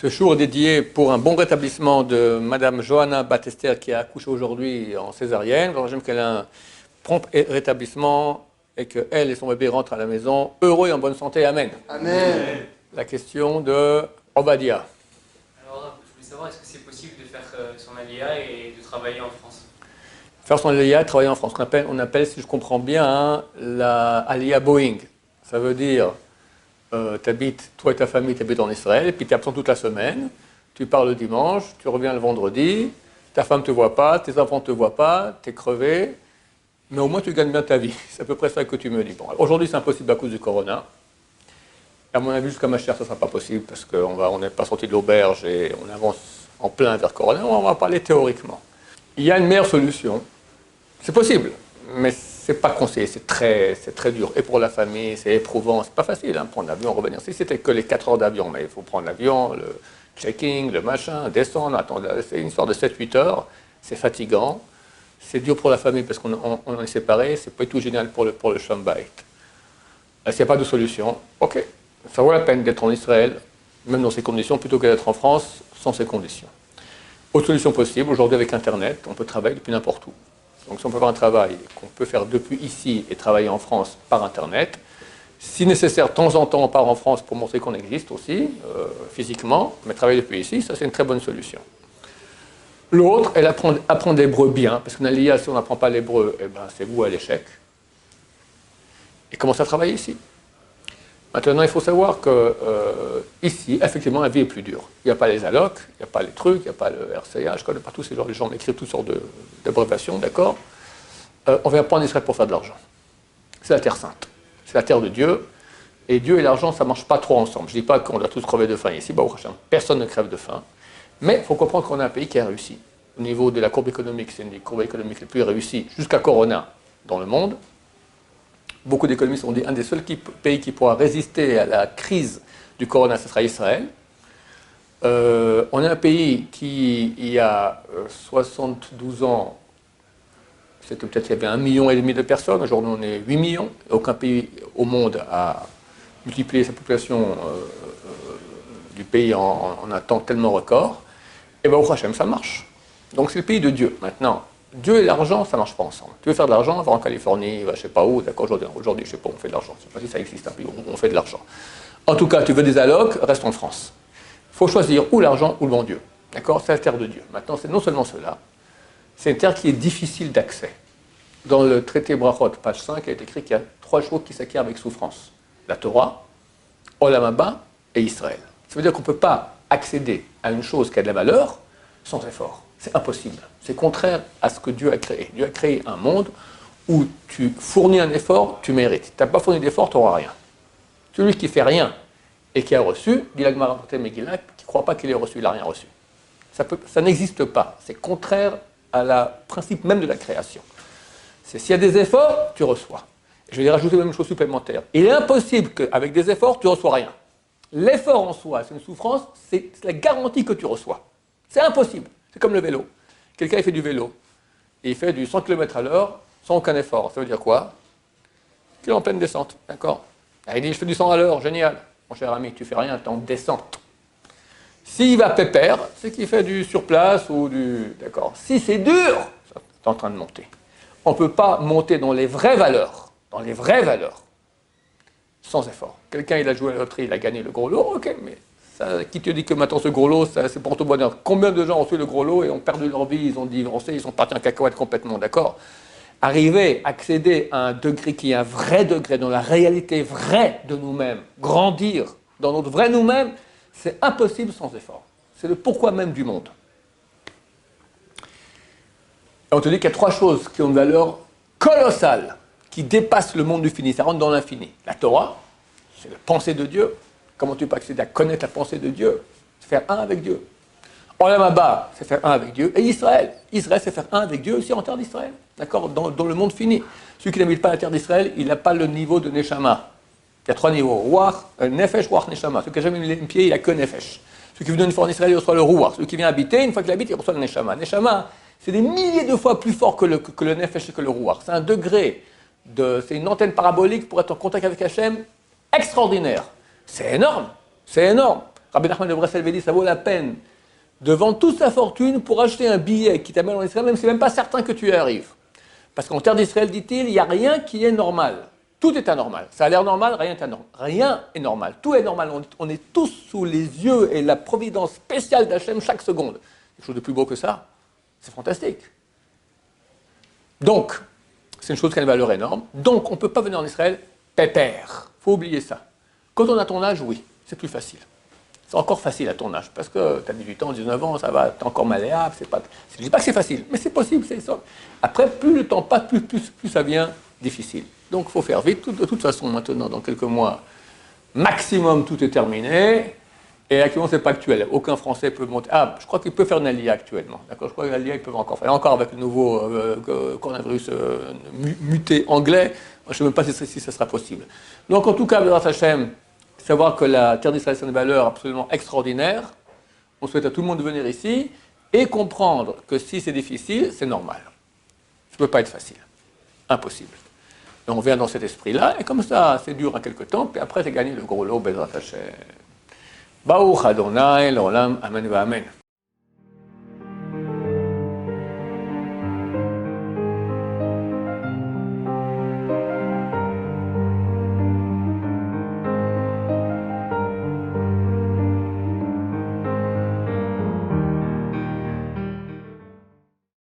Ce jour est dédié pour un bon rétablissement de Madame Johanna Battester qui a accouché aujourd'hui en césarienne. J'aime qu'elle ait un prompt rétablissement et qu'elle et son bébé rentrent à la maison heureux et en bonne santé. Amen. Amen. La question de Obadia. Alors, je voulais savoir, est-ce que c'est possible de faire son alia et de travailler en France? Faire son alia et travailler en France. On appelle, si je comprends bien, la alia Boeing. Ça veut dire, toi et ta famille, tu habites en Israël, et puis tu es absent toute la semaine, tu pars le dimanche, tu reviens le vendredi, ta femme ne te voit pas, tes enfants ne te voient pas, tu es crevé, mais au moins tu gagnes bien ta vie. C'est à peu près ça que tu me dis. Bon, aujourd'hui, c'est impossible à cause du corona. À mon avis, jusqu'à ma chère, ça ne sera pas possible parce qu'on n'est pas sorti de l'auberge et on avance en plein vers corona. On va parler théoriquement. Il y a une meilleure solution. C'est possible, mais ce n'est pas conseillé. C'est très dur. Et pour la famille, c'est éprouvant. Ce n'est pas facile, hein, prendre l'avion, revenir. Si c'était que les 4 heures d'avion, mais il faut prendre l'avion, le checking, le machin, descendre, attendre. C'est une histoire de 7-8 heures. C'est fatigant. C'est dur pour la famille parce qu'on est séparés. C'est pas tout génial pour le Shambait. S'il n'y a pas de solution, ok. Ça vaut la peine d'être en Israël, même dans ces conditions, plutôt que d'être en France sans ces conditions. Autre solution possible, aujourd'hui avec Internet, on peut travailler depuis n'importe où. Donc si on peut avoir un travail qu'on peut faire depuis ici et travailler en France par Internet, si nécessaire, de temps en temps, on part en France pour montrer qu'on existe aussi, physiquement, mais travailler depuis ici, ça c'est une très bonne solution. L'autre, elle apprendre l'hébreu bien, parce qu'en Aliyah, si on n'apprend pas l'hébreu, eh ben, c'est vous à l'échec. Et commencer à travailler ici. Maintenant, il faut savoir que ici, effectivement, la vie est plus dure. Il n'y a pas les allocs, il n'y a pas les trucs, il n'y a pas le RCA, je connais pas tous ces gens, les gens écrivent toutes sortes d'abréviations, d'accord. On vient pas en Israël pour faire de l'argent. C'est la terre sainte. C'est la terre de Dieu. Et Dieu et l'argent, ça ne marche pas trop ensemble. Je ne dis pas qu'on doit tous crever de faim ici, personne ne crève de faim. Mais il faut comprendre qu'on a un pays qui a réussi. Au niveau de la courbe économique, c'est une des courbes économiques les plus réussies jusqu'à Corona dans le monde. Beaucoup d'économistes ont dit un des seuls pays qui pourra résister à la crise du corona, ce sera Israël. On est un pays qui, il y a 72 ans, c'était peut-être qu'il y avait 1,5 million de personnes. Aujourd'hui, on est 8 millions. Aucun pays au monde a multiplié sa population du pays en un temps tellement record. Et bien, au Hachem, ça marche. Donc, c'est le pays de Dieu. Maintenant, Dieu et l'argent, ça ne marche pas ensemble. Tu veux faire de l'argent, va en Californie, va je ne sais pas où, d'accord, aujourd'hui, je ne sais pas où on fait de l'argent. Je ne sais pas si ça existe un pays où on fait de l'argent. En tout cas, tu veux des allocs, reste en France. Il faut choisir ou l'argent ou le bon Dieu. D'accord, c'est la terre de Dieu. Maintenant, c'est non seulement cela, c'est une terre qui est difficile d'accès. Dans le traité Brachot, page 5, il est écrit qu'il y a 3 choses qui s'acquièrent avec souffrance. La Torah, Olam Haba et Israël. Ça veut dire qu'on ne peut pas accéder à une chose qui a de la valeur sans effort. C'est impossible. C'est contraire à ce que Dieu a créé. Dieu a créé un monde où tu fournis un effort, tu mérites. Si tu n'as pas fourni d'effort, tu n'auras rien. Celui qui ne fait rien et qui a reçu, dit la Gemara Megillah, qui ne croit pas qu'il ait reçu, il n'a rien reçu. Ça n'existe pas. C'est contraire à la principe même de la création. C'est s'il y a des efforts, tu reçois. Je vais rajouter même une chose supplémentaire. Il est impossible qu'avec des efforts, tu ne reçois rien. L'effort en soi, c'est une souffrance, c'est la garantie que tu reçois. C'est impossible. C'est comme le vélo. Quelqu'un il fait du vélo, et il fait du 100 km à l'heure sans aucun effort. Ça veut dire quoi? Qu'il est en pleine descente, d'accord? Il dit, je fais du 100 à l'heure, génial. Mon cher ami, tu fais rien, tu es en descente. S'il va pépère, c'est qu'il fait du surplace ou du... D'accord. Si c'est dur, tu es en train de monter. On ne peut pas monter dans les vraies valeurs, sans effort. Quelqu'un, il a joué à la loterie, il a gagné le gros lot, ok, mais ça, qui te dit que maintenant ce gros lot, c'est pour ton bonheur? Combien de gens ont fait le gros lot et ont perdu leur vie, ils ont divorcé, ils sont partis en cacahuète complètement, d'accord? Arriver, accéder à un degré qui est un vrai degré, dans la réalité vraie de nous-mêmes, grandir dans notre vrai nous-mêmes, c'est impossible sans effort. C'est le pourquoi même du monde. Et on te dit qu'il y a 3 choses qui ont une valeur colossale, qui dépassent le monde du fini, ça rentre dans l'infini. La Torah, c'est la pensée de Dieu. Comment tu peux accéder à connaître la pensée de Dieu? C'est faire un avec Dieu. Olam Haba, c'est faire un avec Dieu. Et Israël, c'est faire un avec Dieu aussi en terre d'Israël. D'accord, dans le monde fini. Celui qui n'habite pas la terre d'Israël, il n'a pas le niveau de Neshama. Il y a 3 niveaux. Ruach, Nefesh, Ruach, Neshama. Celui qui n'a jamais mis les pieds, il n'a que Nefesh. Celui qui vient une fois en Israël, il reçoit le Ruach. Celui qui vient habiter, une fois qu'il habite, il reçoit le Neshama. Neshama, c'est des milliers de fois plus fort que le Nefesh et que le Ruach. C'est un degré, c'est une antenne parabolique pour être en contact avec Hachem extraordinaire. C'est énorme, c'est énorme. Rabbi Nachman de Breslev dit, ça vaut la peine de vendre toute sa fortune pour acheter un billet qui t'amène en Israël, même si c'est même pas certain que tu y arrives. Parce qu'en terre d'Israël, dit-il, il n'y a rien qui est normal. Tout est anormal. Ça a l'air normal, rien est normal. Tout est normal. On est tous sous les yeux et la providence spéciale d'Hachem chaque seconde. Quelque chose de plus beau que ça, c'est fantastique. Donc, c'est une chose qui a une valeur énorme. Donc, on ne peut pas venir en Israël pépère. Il faut oublier ça. Quand on a ton âge, oui, c'est plus facile. C'est encore facile à ton âge, parce que tu as 18 ans, 19 ans, ça va, tu es encore malléable. Je ne dis pas que c'est facile, mais c'est possible. Après, plus le temps passe, plus ça devient difficile. Donc, il faut faire vite. De toute façon, maintenant, dans quelques mois, maximum, tout est terminé. Et actuellement, ce n'est pas actuel. Aucun Français peut monter. Ah, je crois qu'il peut faire une aliyah actuellement. D'accord, je crois que l'aliyah, ils peuvent encore faire. Et encore avec le nouveau coronavirus muté anglais, je ne sais même pas si ça sera possible. Donc, en tout cas, Bézrat Hachem, savoir que la terre d'Israël, c'est une valeur absolument extraordinaire. On souhaite à tout le monde de venir ici et comprendre que si c'est difficile, c'est normal. Ça ne peut pas être facile. Impossible. Et on vient dans cet esprit-là, et comme ça, c'est dur à quelque temps, puis après, c'est gagné le gros lot, Bézrat Hachem. Baruch Adonai, l'olam, amen va amen.